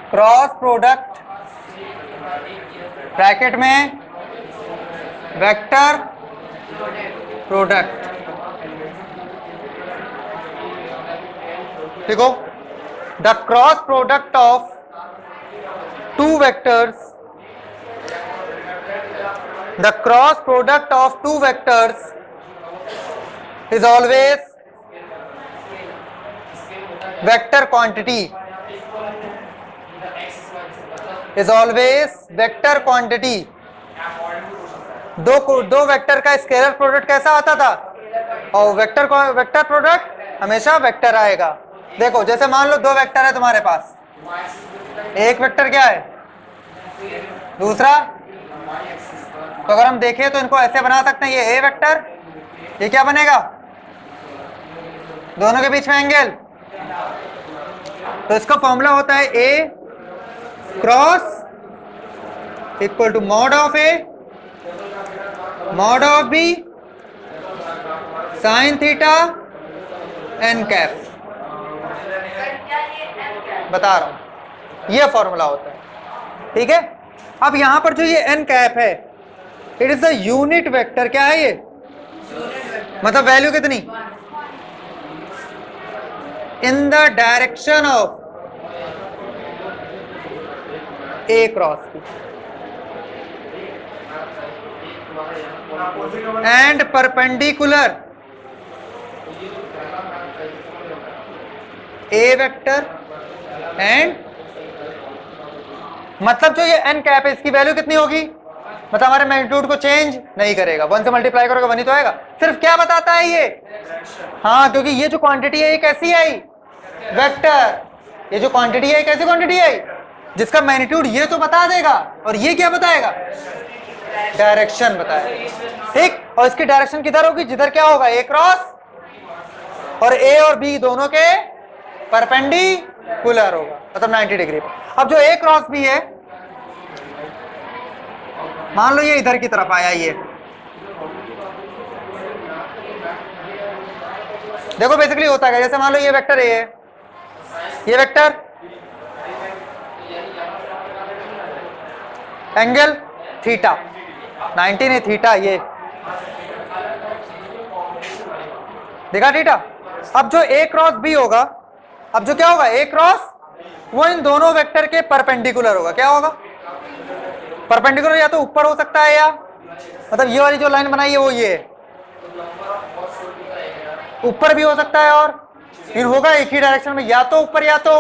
Cross product bracket में vector product. देखो, the cross product of two vectors, the cross product of two vectors is always vector quantity, is always vector quantity। दो vector का scalar product कैसा आता था, और vector product हमेशा vector आएगा। देखो जैसे मान लो दो वेक्टर है तुम्हारे पास, एक वेक्टर क्या है, दूसरा, तो अगर हम देखें तो इनको ऐसे बना सकते हैं, ये ए वेक्टर, ये क्या बनेगा, दोनों के बीच में एंगल, तो इसका फॉर्मूला होता है A cross equal to mod of A mod of B sine theta N cap. बता रहा हूं, ये फॉर्मूला होता है, ठीक है। अब यहां पर जो ये एन कैप है, it is a unit vector. क्या है ये, मतलब वैल्यू कितनी, in the direction of a cross b and perpendicular a vector and, मतलब जो ये एन कैप है इसकी वैल्यू कितनी होगी, मतलब हमारे मैग्नीट्यूड को चेंज नहीं करेगा, 1 से मल्टीप्लाई करोगे 1 ही तो आएगा। सिर्फ क्या बताता है ये, हाँ, क्योंकि ये जो क्वांटिटी है ये कैसी आई, वेक्टर। ये जो क्वांटिटी है कैसी क्वांटिटी है, जिसका मैग्नीट्यूड ये तो बता देगा, और ये क्या बताएगा, डायरेक्शन बताएगा, ठीक। और इसकी डायरेक्शन किधर होगी, जिधर क्या होगा, ए क्रॉस, और ए और बी दोनों के परपेंडिकुलर होगा, मतलब 90 डिग्री पर। अब जो ए क्रॉस बी है, मान लो ये इधर की तरफ आया, ये देखो बेसिकली होता है, जैसे मान लो ये वेक्टर ए है, ये वेक्टर एंगल थीटा 90 है, थीटा ये देखा थीटा। अब जो ए क्रॉस बी होगा, अब जो क्या होगा, ए क्रॉस, वो इन दोनों वेक्टर के परपेंडिकुलर होगा। क्या होगा, परपेंडिकुलर, या तो ऊपर हो सकता है, या मतलब ये वाली जो लाइन बनाई है वो ये है, ऊपर भी हो सकता है, और इन होगा एक ही डायरेक्शन में, या तो ऊपर या तो।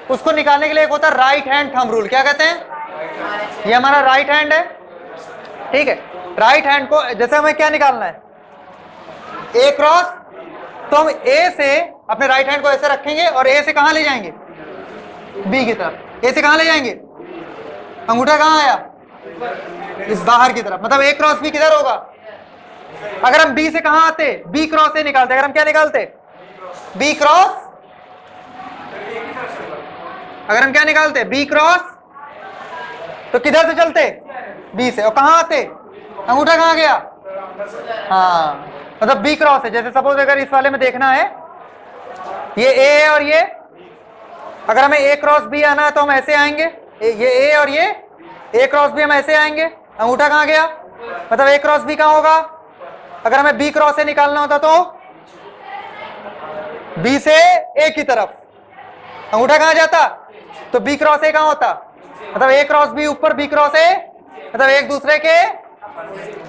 उसको निकालने के लिए एक होता है राइट हैंड थंब रूल। क्या कहते हैं, ये हमारा राइट हैंड है, ठीक है। राइट हैंड को जैसे हमें क्या निकालना है, ए क्रॉस, तो हम ए से अपने राइट हैंड को ऐसे रखेंगे और ए से कहां ले जाएंगे, बी की तरफ। ए से कहां ले जाएंगे, अंगूठा कहां आया, इस बाहर की तरफ, मतलब ए क्रॉस बी किधर होगा। अगर हम बी से कहां आते, बी क्रॉस ए निकालते, अगर हम क्या निकालते, बी क्रॉस, अगर हम क्या निकालते, बी क्रॉस, तो किधर से चलते, बी से, और कहां आते, अंगूठा कहां गया, हाँ, मतलब बी क्रॉस है। जैसे सपोज अगर इस वाले में देखना है, ये ए है और ये, अगर हमें ए क्रॉस बी आना है तो हम ऐसे आएंगे, ये ए और ये ए क्रॉस बी हम ऐसे आएंगे, अंगूठा कहां गया, मतलब ए क्रॉस बी कहां होगा। अगर हमें बी क्रॉस ए निकालना होता तो बी से ए की तरफ अंगूठा कहां जाता, तो बी क्रॉस ए कहां होता, मतलब ए क्रॉस बी ऊपर, बी क्रॉस ए, मतलब एक दूसरे के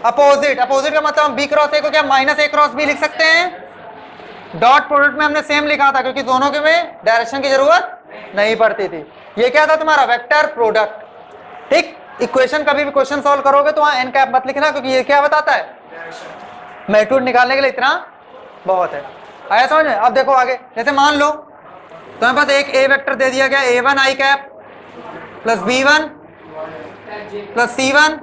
अपोजिट। अपोजिट का मतलब हम बी क्रॉस ए को क्या माइनस ए क्रॉस बी लिख सकते हैं। डॉट प्रोडक्ट में हमने सेम लिखा था, क्योंकि दोनों के में डायरेक्शन की जरूरत नहीं पड़ती थी। ये क्या था तुम्हारा वेक्टर प्रोडक्ट, ठीक। इक्वेशन कभी भी क्वेश्चन सॉल्व करोगे तो वहां एन कैप मत लिखना, क्योंकि ये क्या बताता है, मैग्नीट्यूड निकालने के लिए इतना बहुत है। आया समझ में। अब देखो आगे, जैसे मान लो तुम्हारे पास एक ए वेक्टर दे दिया गया, a1 आई cap plus b1 plus c1,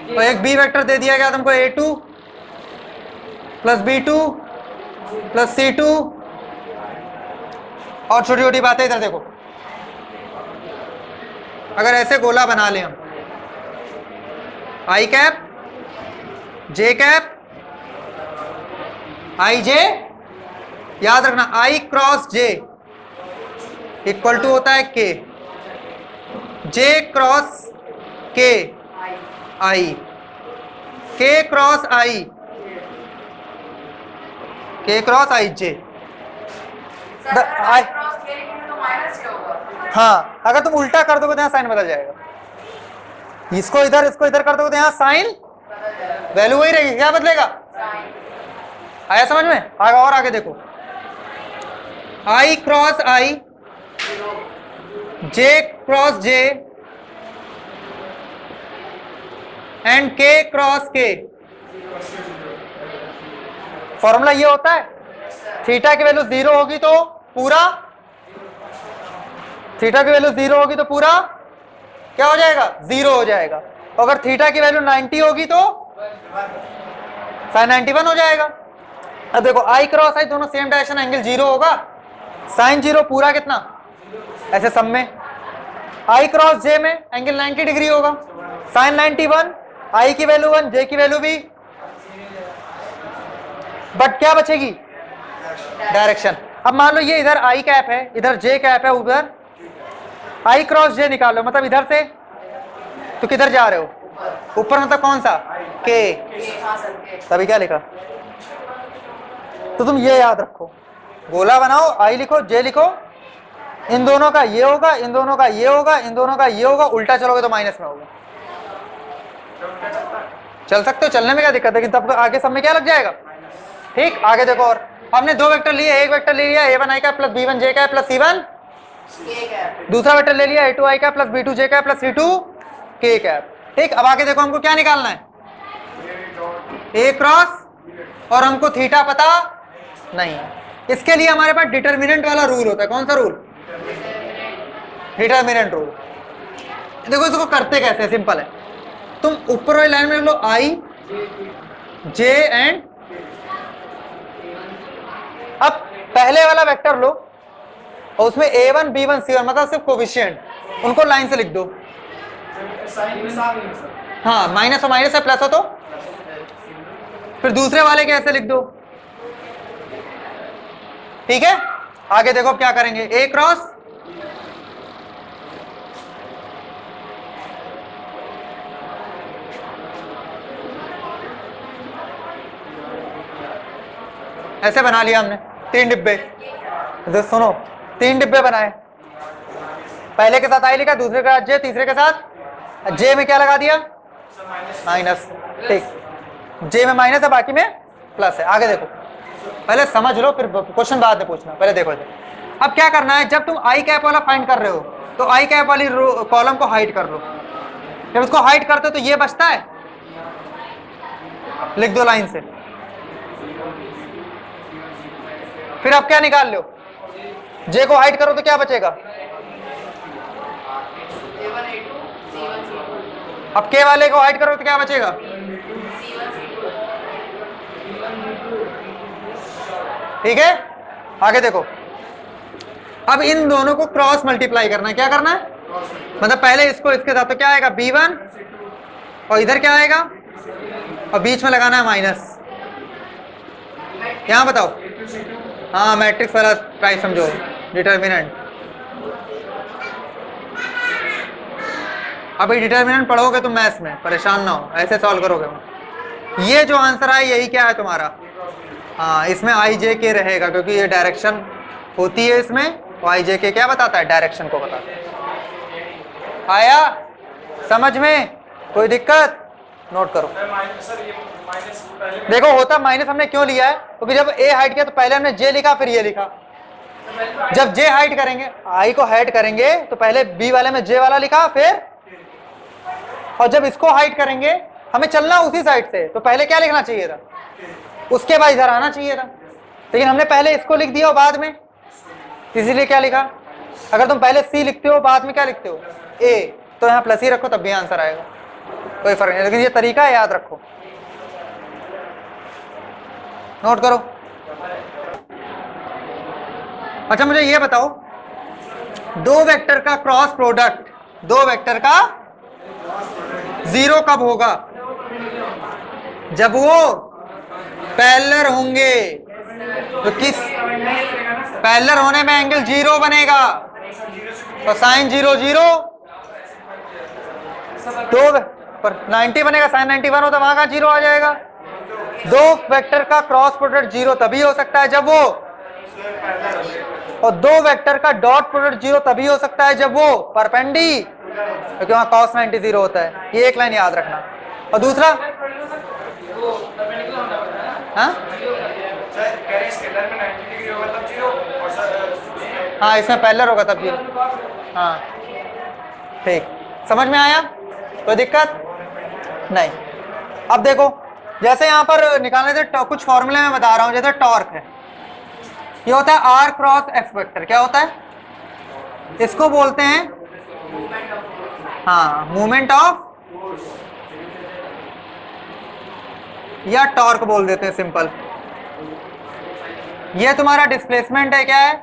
और एक बी वेक्टर दे दिया गया तुमको a2 plus b2 plus c2। और छोटी छोटी बातें इधर देखो, अगर ऐसे गोला बना लें हम, आई कैप जे कैप आई जे, याद रखना आई क्रॉस जे, इक्वल टू होता है के, जे क्रॉस के आई, के क्रॉस आई, के क्रॉस आई जे। हाँ, अगर तुम उल्टा कर दोगे तो यहाँ साइन बदल जाएगा, इसको इधर कर दोगे तो यहाँ साइन वैल्यू वही रहेगी, क्या बदलेगा? आया समझ में? आगे और आगे देखो, I cross I, J cross J and K cross K. Formula ये होता है, थीटा की वैल्यू 0 होगी तो पूरा, थीटा की वैल्यू 0 होगी तो पूरा क्या हो जाएगा? 0 हो जाएगा। अगर थीटा की वैल्यू 90 होगी तो साइन 91 हो जाएगा। अब देखो आई क्रॉस आई दोनों सेम डायरेक्शन, एंगल 0 होगा, साइन 0 पूरा कितना, ऐसे सब में। आई क्रॉस जे में एंगल 90 डिग्री होगा, साइन 91, आई की वैल्यू 1, जे की वैल्यू भी, बट क्या बचेगी? डायरेक्शन। अब मान लो ये इधर आई कैप है, इधर जे कैप है, उधर आई क्रॉस जे निकालो, मतलब इधर से तो किधर जा रहे हो? ऊपर, मतलब कौन सा? के। तभी क्या लिखा? तो तुम ये याद रखो, गोला बनाओ, आई लिखो, जे लिखो, इन दोनों का ये होगा, इन दोनों का ये होगा, इन दोनों का ये होगा, उल्टा चलोगे तो माइनस में होगा। चल सकते हो, चलने में क्या दिक्कत है, लेकिन तब आगे सब में क्या लग जाएगा? ठीक, आगे देखो, और हमने दो वेक्टर लिए, एक वेक्टर ले लिया a1 i का प्लस b1 j का प्लस c1 दूसरा वेक्टर ले लिया a2 i का प्लस b2 j का प्लस c2 k कैप। ठीक, अब आगे देखो, हमको क्या निकालना है? a क्रॉस, और हमको थीटा पता नहीं है। इसके लिए हमारे पास डिटर्मिनेंट वाला रूल होता है। कौन सा रूल? Determinant rule. देखो इसको करते कैसे, सिंपल है, तुम ऊपर वाली लाइन में लिख लो i j एंड, अब पहले वाला वेक्टर लो और उसमें a1 b1 c1 मतलब सिर्फ कोफिशिएंट, उनको लाइन से लिख दो। हाँ, माइनस और माइनस है, प्लस हो तो फिर दूसरे वाले के ऐसे लिख दो। ठीक है, आगे देखो अब क्या करेंगे, a क्रॉस, ऐसे बना लिया हमने 3 डिब्बे। तो सुनो, 3 डिब्बे बनाए, पहले के साथ आई लिखा, दूसरे के साथ जे, तीसरे के साथ जे में क्या लगा दिया? माइनस। ठीक, जे में माइनस है, बाकी में प्लस है। आगे देखो, पहले समझ लो फिर क्वेश्चन बाद में पूछना, पहले देखो इधर। अब क्या करना है, जब तुम आई कैप वाला फाइंड कर रहे हो तो आई कैप वाली कॉलम को हाइड कर लो। जब उसको हाइड करते हो तो ये बचता है, लिख दो लाइन से। फिर अब क्या निकाल लो, जे को हाइड करो तो क्या बचेगा? अब के वाले को हाइड करो तो क्या बचेगा? ठीक है, आगे देखो, अब इन दोनों को क्रॉस मल्टीप्लाई करना है। क्या करना है? मतलब पहले इसको इसके साथ, तो क्या आएगा? b1, और इधर क्या आएगा? और बीच में लगाना है माइनस। यहां बताओ, हाँ मैट्रिक्स वाला टाइप समझो, डिटर्मिनेंट। अभी डिटर्मिनेंट पढ़ोगे तुम मैथ्स में, परेशान ना हो, ऐसे सॉल्व करोगे। ये जो आंसर है यही क्या है तुम्हारा? हाँ, इसमें आई जे के रहेगा, क्योंकि ये डायरेक्शन होती है इसमें, तो आई जे के क्या बताता है? डायरेक्शन को बताता है। आया समझ में? कोई दिक्कत? नोट करो। देखो होता माइनस हमने क्यों लिया है, क्योंकि जब ए हाइड किया तो पहले हमने जे लिखा, फिर ये लिखा। जब जे हाइड करेंगे, आई को हाइड करेंगे, तो पहले बी वाले में जे वाला लिखा, फिर, और जब इसको हाइड करेंगे, हमें चलना उसी साइड से, तो पहले क्या लिखना चाहिए था? उसके बाद इधर आना चाहिए था, लेकिन हमने पहले इसको लिख दिया और बाद में, इसीलिए क्या लिखा? अगर तुम पहले सी लिखते हो, बाद में क्या लिखते हो? ए, तो यहाँ प्लस ही रखो, तब भी आंसर आएगा, कोई फर्क नहीं। लेकिन ये तरीका है, याद रखो, नोट करो। अच्छा मुझे ये बताओ, दो वेक्टर का क्रॉस प्रोडक्ट, दो वेक्टर का 0 कब होगा? जब वो पैरेलल होंगे। तो किस पैरेलल होने में एंगल 0 बनेगा? कोसाइन 0 0 दो पर 90 बनेगा, साइन 91 होता, वहां कहां 0 आ जाएगा। दो वेक्टर का क्रॉस प्रोडक्ट 0 तभी हो सकता है जब वो, और दो वेक्टर का डॉट प्रोडक्ट 0 तभी हो सकता है जब वो परपेंडी, क्योंकि वहां cos 90 0 होता है। ये एक लाइन याद रखना। और दूसरा हाँ हाँ, इसमें पैरेलल होगा तब 0। हाँ ठीक, समझ में आया, कोई दिक्कत नहीं। अब देखो, जैसे यहां पर निकालने से कुछ फॉर्मूले में बता रहा हूं, जैसे टॉर्क है, ये होता है आर क्रॉस एफ वेक्टर। क्या होता है, इसको बोलते हैं हाँ मूवमेंट ऑफ, या टॉर्क बोल देते हैं सिंपल। ये तुम्हारा डिस्प्लेसमेंट है, क्या है,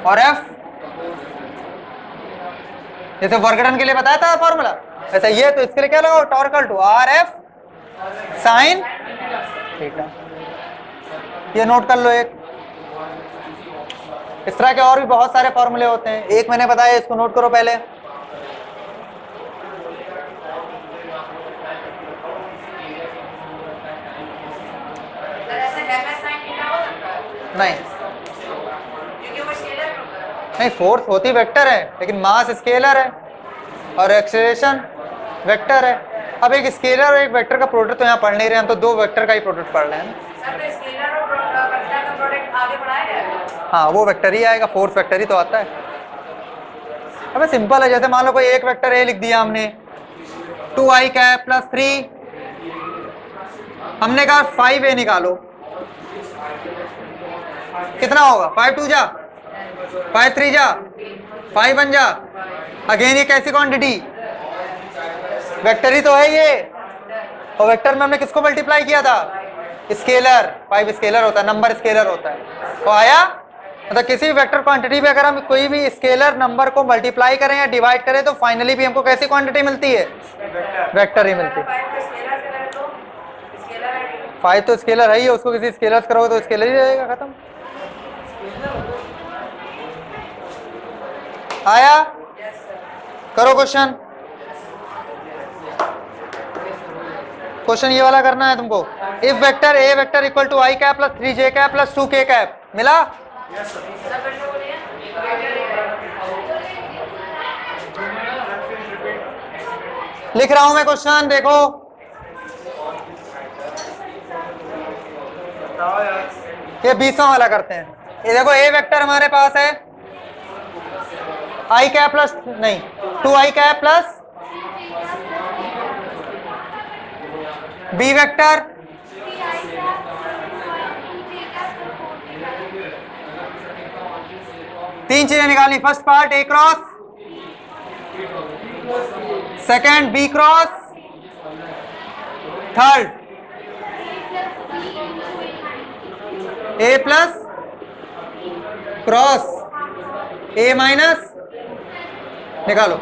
और एफ, जैसे वर्गडन के लिए बताया था फॉर्मूला, ऐसा ये तो इसके लिए क्या लगाओ, टॉर्कल to R F sine theta. ये नोट कर लो। एक इस तरह के और भी बहुत सारे फॉर्मूले होते हैं, एक मैंने बताया, इसको नोट करो पहले। नहीं नहीं, फोर्स होती वेक्टर है, लेकिन मास स्केलर है और एक्सेलरेशन वेक्टर है। अब एक स्केलर और एक वेक्टर का प्रोडक्ट तो यहाँ पढ़ नहीं रहे, हम तो दो वेक्टर का ही प्रोडक्ट पढ़ रहे हैं ना। हाँ वो वेक्टर ही आएगा, फोर्स वेक्टर ही तो आता है। अबे सिंपल है, जैसे मान लो कोई एक वेक्टर ए लिख दिया हमने, 2i कैप प्लस 3, हमने कहा 5a निकालो, कितना होगा, 5 2 जा 5 3 जा 5 1 जा। अगेन ये कैसी क्वांटिटी, वेक्टर ही तो है ये, और वेक्टर में हमने किसको मल्टीप्लाई किया था, स्केलर। 5 स्केलर होता है, नंबर स्केलर होता है। तो आया, मतलब किसी भी वेक्टर क्वांटिटी पे अगर हम कोई भी स्केलर नंबर को मल्टीप्लाई करें या डिवाइड करें तो फाइनली भी हमको कैसी क्वांटिटी मिलती है, वेक्टर ही मिलती है। 5 तो स्केलर है ही, उसको किसी स्केलर से करोगे तो स्केलर ही रहेगा, खत्म। आया, करो क्वेश्चन। क्वेश्चन ये वाला करना है तुमको। If vector a vector equal to i cap plus 3j cap plus 2k cap, मिला? लिख रहा हूं मैं क्वेश्चन, देखो। ये 20वां वाला करते हैं। ये देखो, ए वेक्टर हमारे पास है आई कैप प्लस नहीं 2i cap plus B vector तीन चीजें निकालनी। First part a cross, second b cross, third a plus cross a minus, निकालो।